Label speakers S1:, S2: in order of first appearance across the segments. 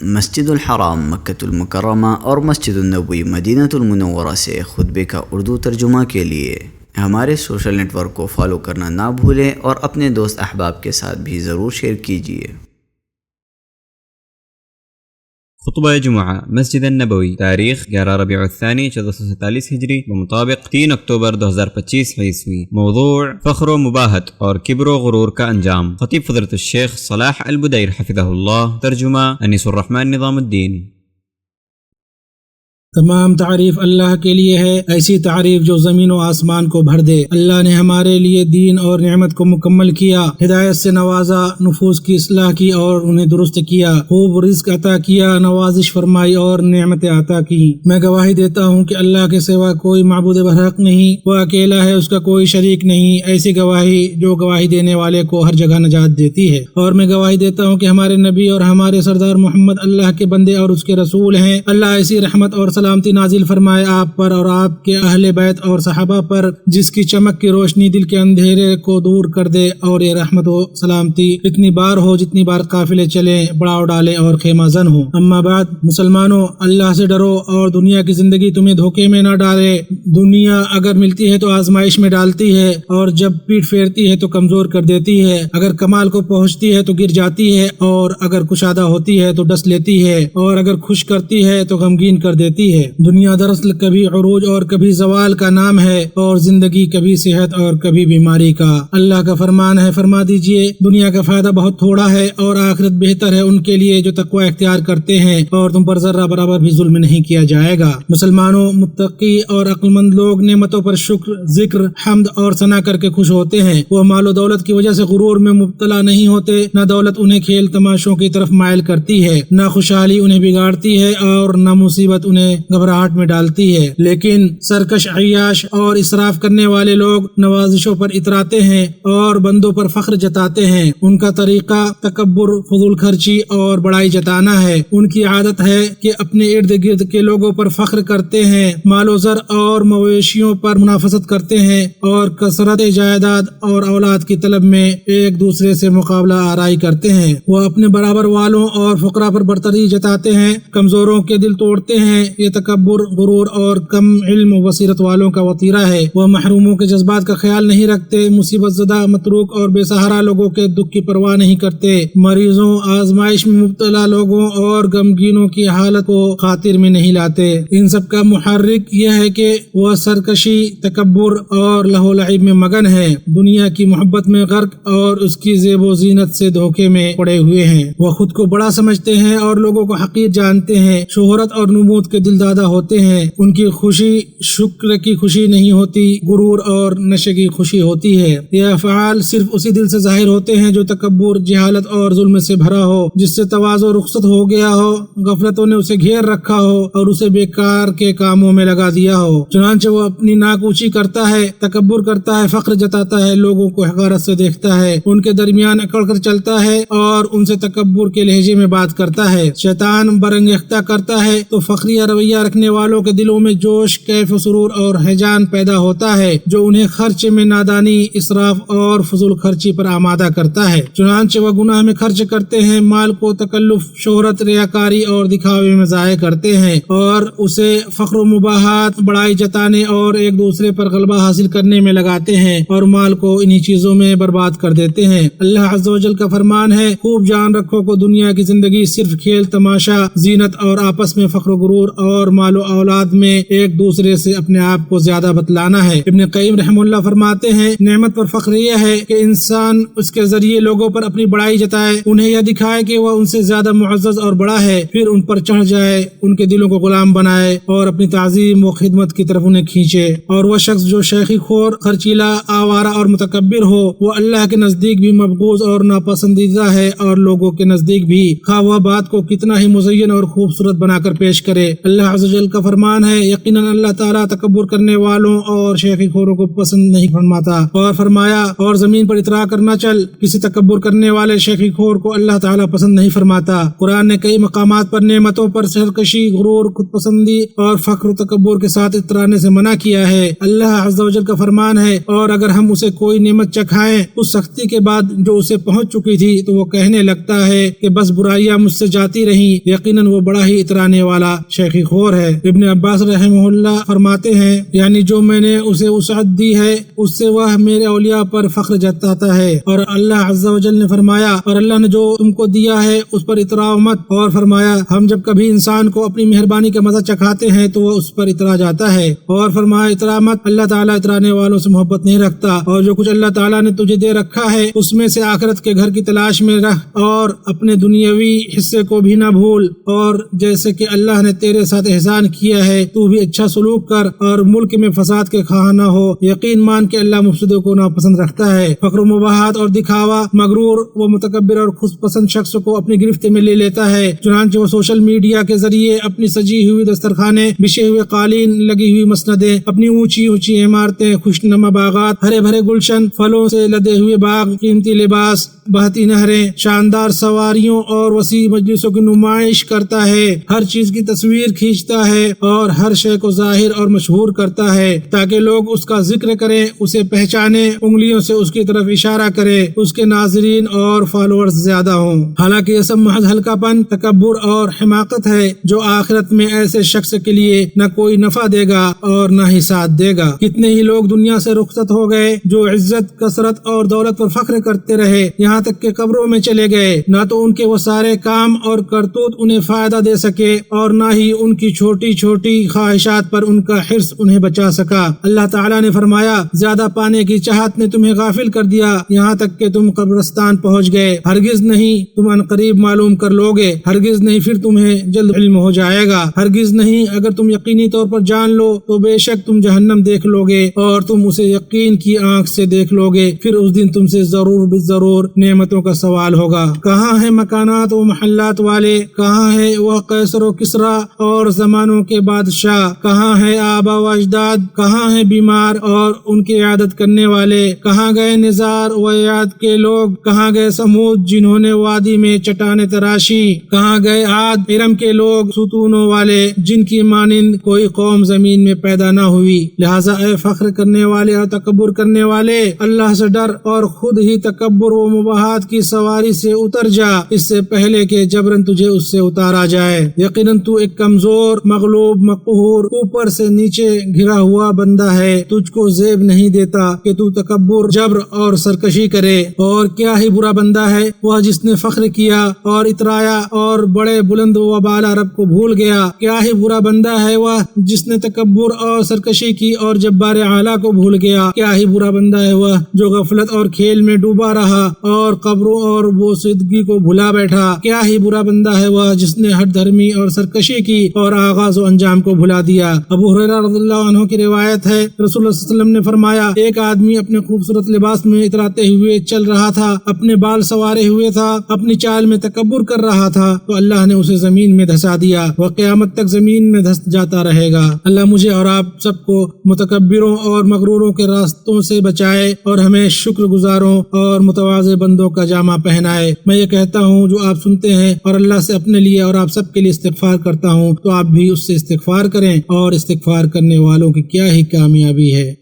S1: مسجد الحرام مکۃ المکرمہ اور مسجد النبوی مدینہ المنورہ سے خطبے کا اردو ترجمہ کے لیے ہمارے سوشل نیٹ ورک کو فالو کرنا نہ بھولیں اور اپنے دوست احباب کے ساتھ بھی ضرور شیئر کیجیے۔
S2: خطبہ جمعہ مسجد النبوی، تاریخ 11 ربیع الثانی 1447 ہجری بمطابق 3 اکتوبر 2025 عیسوی۔ موضوع فخر و مباحت اور کبر و غرور کا انجام۔ خطیب فضیلۃ الشیخ صلاح البدیر حفظہ اللہ، ترجمہ انیس الرحمن نظام الدین۔
S3: تمام تعریف اللہ کے لیے ہے، ایسی تعریف جو زمین و آسمان کو بھر دے۔ اللہ نے ہمارے لیے دین اور نعمت کو مکمل کیا، ہدایت سے نوازا، نفوس کی اصلاح کی اور انہیں درست کیا، خوب رزق عطا کیا، نوازش فرمائی اور نعمتیں عطا کی۔ میں گواہی دیتا ہوں کہ اللہ کے سوا کوئی معبود برحق نہیں، وہ اکیلا ہے، اس کا کوئی شریک نہیں، ایسی گواہی جو گواہی دینے والے کو ہر جگہ نجات دیتی ہے۔ اور میں گواہی دیتا ہوں کہ ہمارے نبی اور ہمارے سردار محمد اللہ کے بندے اور اس کے رسول ہیں۔ اللہ ایسی رحمت اور سلامتی نازل فرمائے آپ پر اور آپ کے اہل بیت اور صحابہ پر جس کی چمک کی روشنی دل کے اندھیرے کو دور کر دے، اور یہ رحمت و سلامتی اتنی بار ہو جتنی بار قافلے چلیں، بڑاؤ ڈالیں اور خیمہ زن ہو۔ اما بعد، مسلمانوں، اللہ سے ڈرو اور دنیا کی زندگی تمہیں دھوکے میں نہ ڈالے۔ دنیا اگر ملتی ہے تو آزمائش میں ڈالتی ہے، اور جب پیٹ پھیرتی ہے تو کمزور کر دیتی ہے۔ اگر کمال کو پہنچتی ہے تو گر جاتی ہے، اور اگر کشادہ ہوتی ہے تو ڈس لیتی ہے، اور اگر خوش کرتی ہے تو غمگین کر دیتی ہے۔ دنیا دراصل کبھی عروج اور کبھی زوال کا نام ہے، اور زندگی کبھی صحت اور کبھی بیماری کا۔ اللہ کا فرمان ہے، فرما دیجئے دنیا کا فائدہ بہت تھوڑا ہے اور آخرت بہتر ہے ان کے لیے جو تقوی اختیار کرتے ہیں، اور تم پر ذرہ برابر بھی ظلم نہیں کیا جائے گا۔ مسلمانوں، متقی اور عقل مند لوگ نعمتوں پر شکر، ذکر، حمد اور ثنا کر کے خوش ہوتے ہیں۔ وہ مال و دولت کی وجہ سے غرور میں مبتلا نہیں ہوتے، نہ دولت انہیں کھیل تماشوں کی طرف مائل کرتی ہے، نہ خوشحالی انہیں بگاڑتی ہے اور نہ مصیبت انہیں گھبراہٹ میں ڈالتی ہے۔ لیکن سرکش، عیاش اور اسراف کرنے والے لوگ نوازشوں پر اتراتے ہیں اور بندوں پر فخر جتاتے ہیں۔ ان کا طریقہ تکبر، فضول خرچی اور بڑائی جتانا ہے۔ ان کی عادت ہے کہ اپنے ارد گرد کے لوگوں پر فخر کرتے ہیں، مال و زر اور مویشیوں پر منافست کرتے ہیں، اور کثرت جائیداد اور اولاد کی طلب میں ایک دوسرے سے مقابلہ آرائی کرتے ہیں۔ وہ اپنے برابر والوں اور فقراء پر برتری جتاتے ہیں، کمزوروں کے دل توڑتے ہیں۔ یہ تکبر، غرور اور کم علم و بصیرت والوں کا وطیرہ ہے۔ وہ محروموں کے جذبات کا خیال نہیں رکھتے، مصیبت زدہ، متروک اور بے سہارا لوگوں کے دکھ کی پرواہ نہیں کرتے، مریضوں، آزمائش میں مبتلا لوگوں اور غمگینوں کی حالت کو خاطر میں نہیں لاتے۔ ان سب کا محرک یہ ہے کہ وہ سرکشی، تکبر اور لہو لعب میں مگن ہے، دنیا کی محبت میں غرق اور اس کی زیب و زینت سے دھوکے میں پڑے ہوئے ہیں۔ وہ خود کو بڑا سمجھتے ہیں اور لوگوں کو حقیر جانتے ہیں، شہرت اور نمود کے دلدادہ ہوتے ہیں۔ ان کی خوشی شکر کی خوشی نہیں ہوتی، غرور اور نشے کی خوشی ہوتی ہے۔ یہ افعال صرف اسی دل سے ظاہر ہوتے ہیں جو تکبر، جہالت اور ظلم سے بھرا ہو، جس سے تواضع رخصت ہو گیا ہو، غفلتوں نے اسے گھیر رکھا ہو اور اسے بیکار کے کاموں میں لگا دیا ہو۔ چنانچہ وہ اپنی ناک اونچی کرتا ہے، تکبر کرتا ہے، فخر جتاتا ہے، لوگوں کو حقارت سے دیکھتا ہے، ان کے درمیان اکڑ کر چلتا ہے اور ان سے تکبر کے لہجے میں بات کرتا ہے۔ شیطان برانگیختہ کرتا ہے تو فخریہ رویہ رکھنے والوں کے دلوں میں جوش، کیف و سرور اور ہیجان پیدا ہوتا ہے، جو انہیں خرچ میں نادانی، اسراف اور فضول خرچی پر آمادہ کرتا ہے۔ چنانچہ وہ گناہ میں خرچ کرتے ہیں، مال کو تکلف، شہرت، ریاکاری اور دکھاوے میں ضائع کرتے ہیں، اور اسے فخر و مباحات، بڑائی جتانے اور ایک دوسرے پر غلبہ حاصل کرنے میں لگاتے ہیں، اور مال کو انہی چیزوں میں برباد کر دیتے ہیں۔ اللہ عز و جل کا فرمان ہے، خوب جان رکھو کہ دنیا کی زندگی صرف کھیل تماشا، زینت اور آپس میں فخر و غرور اور مال و اولاد میں ایک دوسرے سے اپنے آپ کو زیادہ بتلانا ہے۔ ابن قیم رحمہ اللہ فرماتے ہیں، نعمت پر فخر یہ ہے کہ انسان اس کے ذریعے لوگوں پر اپنی بڑائی جتائے، انہیں یہ دکھائے کہ وہ ان سے زیادہ معزز اور بڑا ہے، پھر ان پر چڑھ جائے، ان کے دلوں کو غلام بنائے اور اپنی تعظیم و خدمت کی طرف انہیں کھینچے۔ اور وہ شخص جو شیخی خور، خرچیلا، آوارہ اور متکبر ہو، وہ اللہ کے نزدیک بھی مبغوض اور ناپسندیدہ ہے، اور لوگوں کے نزدیک بھی، خواہ وہ بات کو کتنا ہی مزین اور خوبصورت بنا کر پیش کرے۔ اللہ اللہ عز و جل کا فرمان ہے، یقیناً اللہ تعالیٰ تکبر کرنے والوں اور شیخی خوروں کو پسند نہیں فرماتا۔ اور فرمایا، اور زمین پر اترا کرنا چل، کسی تکبر کرنے والے شیخی خور کو اللہ تعالیٰ پسند نہیں فرماتا۔ قرآن نے کئی مقامات پر نعمتوں پر سرکشی، غرور، خود پسندی اور فخر و تکبر کے ساتھ اترانے سے منع کیا ہے۔ اللہ عز و جل کا فرمان ہے، اور اگر ہم اسے کوئی نعمت چکھائیں اس سختی کے بعد جو اسے پہنچ چکی تھی تو وہ کہنے لگتا ہے کہ بس برائیاں مجھ سے جاتی رہیں، یقیناً وہ بڑا ہی اترانے والا شیخی خور ہے۔ ابن عباس رحمہ اللہ فرماتے ہیں، یعنی جو میں نے اسے وسعت دی ہے اس سے وہ میرے اولیاء پر فخر جتاتا ہے۔ اور اللہ عز و جل نے فرمایا، اور اللہ نے جو تم کو دیا ہے اس پر اتراؤ مت۔ اور فرمایا، ہم جب کبھی انسان کو اپنی مہربانی کا مزہ چکھاتے ہیں تو وہ اس پر اترا جاتا ہے۔ اور فرمایا، اترا مت، اللہ تعالیٰ اترانے والوں سے محبت نہیں رکھتا۔ اور جو کچھ اللہ تعالیٰ نے تجھے دے رکھا ہے اس میں سے آخرت کے گھر کی تلاش میں رہ، اور اپنے دنیاوی حصے کو بھی نہ بھول، اور جیسے کہ اللہ نے تیرے ساتھ احسان کیا ہے تو بھی اچھا سلوک کر، اور ملک میں فساد کے خواہ نہ ہو۔ یقین مان کہ اللہ مفسدوں کو ناپسند رکھتا ہے۔ فخر و مباحات اور دکھاوا مغرور و متکبر اور خود پسند شخص کو اپنی گرفت میں لے لیتا ہے، چنانچہ وہ سوشل میڈیا کے ذریعے اپنی سجی ہوئی دسترخوانے، بچھے ہوئے قالین، لگی ہوئی مسندیں، اپنی اونچی اونچی عمارتیں، خوشنما باغات، ہرے بھرے گلشن، پھلوں سے لدے ہوئے باغ، قیمتی لباس، بہتی نہریں، شاندار سواریوں اور وسیع مجلسوں کی نمائش کرتا ہے۔ ہر چیز کی تصویر کھینچتا ہے اور ہر شے کو ظاہر اور مشہور کرتا ہے تاکہ لوگ اس کا ذکر کریں، اسے پہچانیں، انگلیوں سے اس کی طرف اشارہ کرے، اس کے ناظرین اور فالوورز زیادہ ہوں۔ حالانکہ یہ سب محض ہلکا پن، تکبر اور حماقت ہے جو آخرت میں ایسے شخص کے لیے نہ کوئی نفع دے گا اور نہ ہی ساتھ دے گا۔ کتنے ہی لوگ دنیا سے رخصت ہو گئے جو عزت، کثرت اور دولت پر فخر کرتے رہے، یہاں تک کہ قبروں میں چلے گئے، نہ تو ان کے وہ سارے کام اور کرتوت انہیں فائدہ دے سکے اور نہ ہی ان کی چھوٹی چھوٹی خواہشات پر ان کا حرص انہیں بچا سکا۔ اللہ تعالیٰ نے فرمایا، زیادہ پانے کی چاہت نے تمہیں غافل کر دیا یہاں تک کہ تم قبرستان پہنچ گئے۔ ہرگز نہیں، تم عنقریب معلوم کر لوگے، ہرگز نہیں، پھر تمہیں جلد علم ہو جائے گا، ہرگز نہیں، اگر تم یقینی طور پر جان لو تو بے شک تم جہنم دیکھ لوگے اور تم اسے یقین کی آنکھ سے دیکھ لوگے، پھر اس دن تم سے ضرور بالضرور نعمتوں کا سوال ہوگا۔ کہاں ہے مکانات و محلات والے، کہاں ہے وہ قیصر و کسریٰ اور زمانوں کے بادشاہ، کہاں ہے آبا و اجداد، کہاں ہے بیمار اور ان کی عیادت کرنے والے، کہاں گئے نزار و عیاد کے لوگ، کہاں گئے سمود جنہوں نے وادی میں چٹانیں تراشی، کہاں گئے عاد ارم کے لوگ ستونوں والے جن کی مانند کوئی قوم زمین میں پیدا نہ ہوئی۔ لہٰذا اے فخر کرنے والے اور تکبر کرنے والے، اللہ سے ڈر اور خود ہی تکبر و مباحات کی سواری سے اتر جا، اس سے پہلے کہ جبرن تجھے اس سے اتارا جائے۔ یقیناً تو ایک کمزور، مغلوب، مقہور، اوپر سے نیچے گھرا ہوا بندہ ہے، تجھ کو زیب نہیں دیتا کہ تو تکبر، جبر اور سرکشی کرے۔ اور کیا ہی برا بندہ ہے وہ جس نے فخر کیا اور اترایا اور بڑے بلند و بالا رب کو بھول گیا۔ کیا ہی برا بندہ ہے وہ جس نے تکبر اور سرکشی کی اور جبار اعلیٰ کو بھول گیا۔ کیا ہی برا بندہ ہے وہ جو غفلت اور کھیل میں ڈوبا رہا اور قبروں اور بوسیدگی کو بھلا بیٹھا۔ کیا ہی برا بندہ ہے وہ جس نے ہٹ دھرمی اور سرکشی کی اور آغاز و انجام کو بھلا دیا۔ ابو ہریرہ رضی اللہ عنہ کی روایت ہے، رسول اللہ صلی اللہ علیہ وسلم نے فرمایا، ایک آدمی اپنے خوبصورت لباس میں اتراتے ہوئے چل رہا تھا، اپنے بال سوارے ہوئے تھا، اپنی چال میں تکبر کر رہا تھا تو اللہ نے اسے زمین میں دھسا دیا، وہ قیامت تک زمین میں دھس جاتا رہے گا۔ اللہ مجھے اور آپ سب کو متکبروں اور مغروروں کے راستوں سے بچائے اور ہمیں شکر گزاروں اور متواضع بندوں کا جامہ پہنائے۔ میں یہ کہتا ہوں جو آپ سنتے ہیں اور اللہ سے اپنے لیے اور آپ سب کے لیے استغفار کرتا ہوں، تو آپ بھی اس سے استغفار کریں، اور استغفار کرنے والوں کی کیا ہی کامیابی ہے۔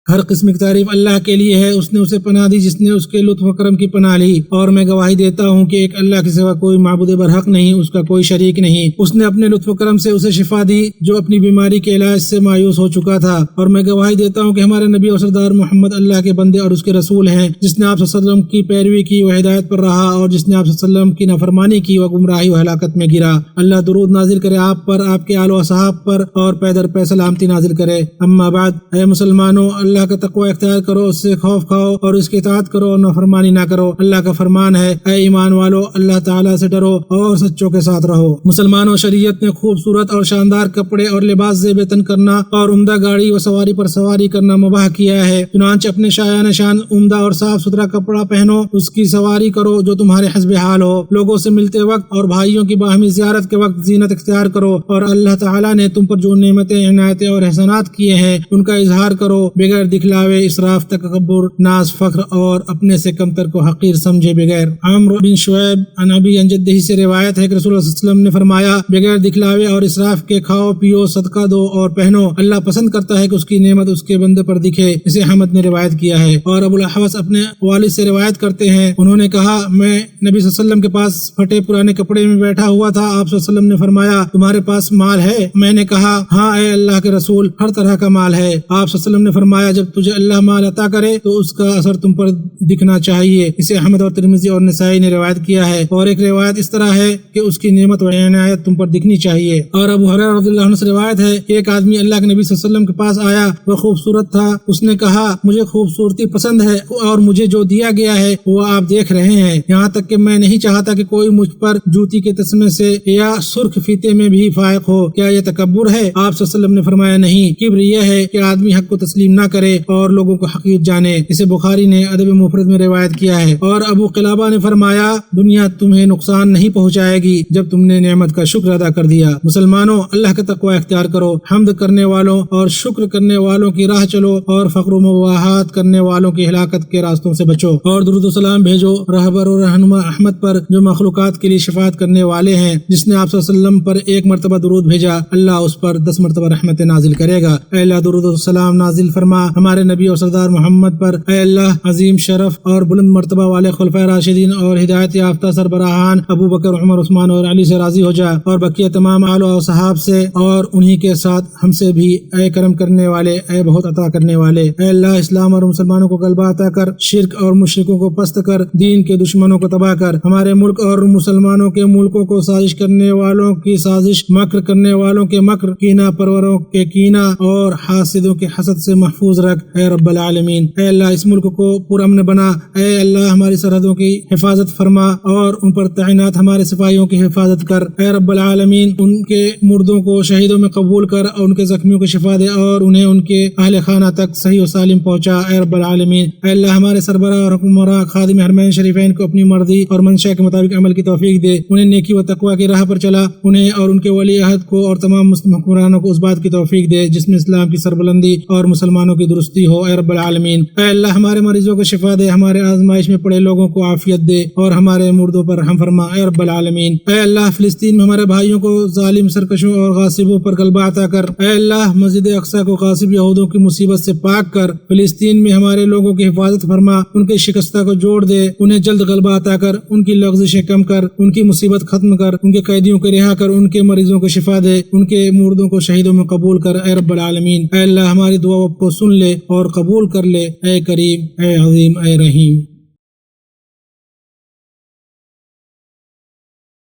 S3: ہر قسم کی تعریف اللہ کے لیے ہے، اس نے اسے پناہ دی جس نے اس کے لطف و کرم کی پناہ لی، اور میں گواہی دیتا ہوں کہ ایک اللہ کے سوا کوئی معبود برحق نہیں، اس کا کوئی شریک نہیں۔ اس نے اپنے لطف و کرم سے اسے شفا دی جو اپنی بیماری کے علاج سے مایوس ہو چکا تھا، اور میں گواہی دیتا ہوں کہ ہمارے نبی اور سردار محمد اللہ کے بندے اور اس کے رسول ہیں، جس نے آپ صلی اللہ علیہ وسلم کی پیروی کی وہ ہدایت پر رہا، اور جس نے آپ صلی اللہ علیہ وسلم کی نافرمانی کی وہ گمراہی و ہلاکت میں گرا۔ اللہ درود نازل کرے آپ پر، آپ کے آل و اصحاب پر، اور پے در پے سلامتی نازل کرے۔ اما بعد، اے مسلمانوں، اللہ اللہ کا تقوی اختیار کرو، اس سے خوف کھاؤ اور اس کی اطاعت کرو اور نافرمانی نہ کرو۔ اللہ کا فرمان ہے، اے ایمان والو اللہ تعالیٰ سے ڈرو اور سچوں کے ساتھ رہو۔ مسلمانوں، شریعت نے خوبصورت اور شاندار کپڑے اور لباس زیب تن کرنا اور عمدہ گاڑی و سواری پر سواری کرنا مباح کیا ہے۔ چنانچہ اپنے شایان شان عمدہ اور صاف ستھرا کپڑا پہنو، اس کی سواری کرو جو تمہارے حسب حال ہو، لوگوں سے ملتے وقت اور بھائیوں کی باہمی زیارت کے وقت زینت اختیار کرو، اور اللہ تعالیٰ نے تم پر جو نعمتیں، عنایتیں اور احسانات کیے ہیں ان کا اظہار کرو، بغیر دکھلاوے، اسراف، تکبر، ناز، فخر اور اپنے سے کمتر کو حقیر سمجھے بغیر۔ عمرو بن شعیب عن ابی عن جدہ سے روایت ہے کہ رسول اللہ صلی اللہ علیہ وسلم نے فرمایا، بغیر دکھلاوے اور اسراف کے کھاؤ پیو، صدقہ دو اور پہنو، اللہ پسند کرتا ہے کہ اس کی نعمت اس کے بندے پر دکھے۔ اسے احمد نے روایت کیا ہے۔ اور ابو الاحوص اپنے والد سے روایت کرتے ہیں، انہوں نے کہا، میں نبی صلی اللہ علیہ وسلم کے پاس پھٹے پرانے کپڑے میں بیٹھا ہوا تھا، آپ صلی اللہ علیہ وسلم نے فرمایا، تمہارے پاس مال ہے؟ میں نے کہا، ہاں اے اللہ کے رسول، ہر طرح کا مال ہے۔ آپ صلی اللہ علیہ وسلم نے فرمایا، جب تجھے اللہ مال عطا کرے تو اس کا اثر تم پر دکھنا چاہیے۔ اسے احمد اور ترمذی اور نسائی نے روایت کیا ہے، اور ایک روایت اس طرح ہے کہ اس کی نعمت و عنایت تم پر دکھنی چاہیے۔ اور ابو ہریرہ رضی اللہ عنہ سے روایت ہے کہ ایک آدمی اللہ کے نبی صلی اللہ علیہ وسلم کے پاس آیا، وہ خوبصورت تھا، اس نے کہا، مجھے خوبصورتی پسند ہے اور مجھے جو دیا گیا ہے وہ آپ دیکھ رہے ہیں، یہاں تک کہ میں نہیں چاہتا کہ کوئی مجھ پر جوتی کے تسمے سے یا سرخ فیتے میں بھی فائق ہو، کیا یہ تکبر ہے؟ آپ صلی اللہ علیہ وسلم نے فرمایا، نہیں، کبر یہ ہے کہ آدمی حق کو تسلیم نہ کرے اور لوگوں کو حقیق جانے۔ اسے بخاری نے ادب مفرد میں روایت کیا ہے۔ اور ابو قلابہ نے فرمایا، دنیا تمہیں نقصان نہیں پہنچائے گی جب تم نے نعمت کا شکر ادا کر دیا۔ مسلمانوں، اللہ کا تقوی اختیار کرو، حمد کرنے والوں اور شکر کرنے والوں کی راہ چلو، اور فخر و مباحات کرنے والوں کی ہلاکت کے راستوں سے بچو، اور درود و سلام بھیجو رہبر و رہنما احمد پر جو مخلوقات کے لیے شفاعت کرنے والے ہیں۔ جس نے آپ صلی اللہ علیہ وسلم پر ایک مرتبہ درود بھیجا، اللہ اس پر 10 مرتبہ رحمت نازل کرے گا۔ اے اللہ، درود و سلام نازل فرما ہمارے نبی اور سردار محمد پر۔ اے اللہ، عظیم شرف اور بلند مرتبہ والے خلفائے راشدین اور ہدایت یافتہ سربراہان ابو بکر، عمر، عثمان اور علی سے راضی ہو جا، اور بقیہ تمام آل و صحاب سے، اور انہی کے ساتھ ہم سے بھی۔ اے کرم کرنے والے، اے بہت عطا کرنے والے، اے اللہ، اسلام اور مسلمانوں کو غلبہ عطا کر، شرک اور مشرکوں کو پست کر، دین کے دشمنوں کو تباہ کر، ہمارے ملک اور مسلمانوں کے ملکوں کو سازش کرنے والوں کی سازش، مکر کرنے والوں کے مکر، کینہ پروروں کے کینہ اور حاسدوں کے حسد سے محفوظ رکھ اے رب العالمین۔ اے اللہ، اس ملک کو پرامن بنا۔ اے اللہ، ہماری سرحدوں کی حفاظت فرما اور ان پر تعینات ہمارے سپاہیوں کی حفاظت کر اے رب العالمین۔ ان کے مردوں کو شہیدوں میں قبول کر اور ان کے زخمیوں کو شفا دے اور انہیں ان کے اہل خانہ تک صحیح و سالم پہنچا اے رب العالمین۔ اے اللہ، ہمارے سربراہ اور حکمراں خادم حرمین شریفین کو اپنی مرضی اور منشا کے مطابق عمل کی توفیق دے، انہیں نیکی و تقوی کی راہ پر چلا، انہیں اور ان کے ولی عہد کو اور تمام مسلم حکمرانوں کو اس بات کی توفیق دے جس میں اسلام کی سربلندی اور مسلمانوں کی درستی ہو اے رب العالمین۔ اے اللہ، ہمارے مریضوں کو شفا دے، ہمارے آزمائش میں پڑے لوگوں کو عافیت دے اور ہمارے مردوں پر رحم فرما اے رب العالمین۔ اے اللہ، فلسطین میں ہمارے بھائیوں کو ظالم سرکشوں اور غاصبوں پر غلبہ عطا کر۔ اے اللہ، مسجد اقصی کو غاصب یہودوں کی مصیبت سے پاک کر۔ فلسطین میں ہمارے لوگوں کی حفاظت فرما، ان کے شکستہ کو جوڑ دے، انہیں جلد غلبہ عطا کر، ان کی لغزشیں کم کر، ان کی مصیبت ختم کر، ان کے قیدیوں کو رہا کر، ان کے مریضوں کو شفا دے، ان کے مردوں کو شہیدوں میں قبول کر اے رب العالمین۔ اے اللہ، ہماری دعا کو سن لے اور قبول کر لے اے کریم، اے عظیم، اے رحیم۔